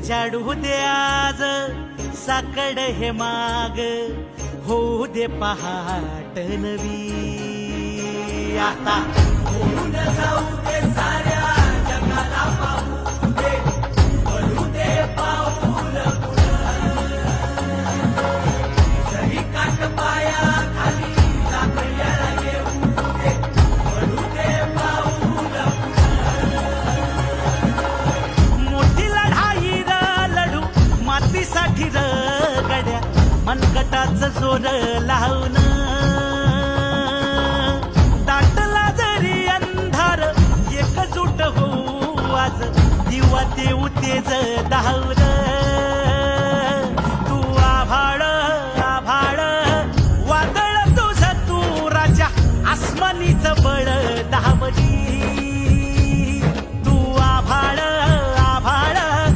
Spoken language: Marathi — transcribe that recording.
झाडू दे आज साकड हे माग, होऊ दे पहाट नवी. आता होऊन जाऊ दे साऱ्या जगाला पाहू दे, पडू दे पाऊल सही काट पाया खाली साखळ्याला येऊ दे, पडू दे पाऊल. मोठी लढाई र लढू मातीसाठी र गड्या, मनगटाचं जोर लावून दाटला जरी अंधार एकजूट होऊ आज, दिवा देऊ तेज धावलं.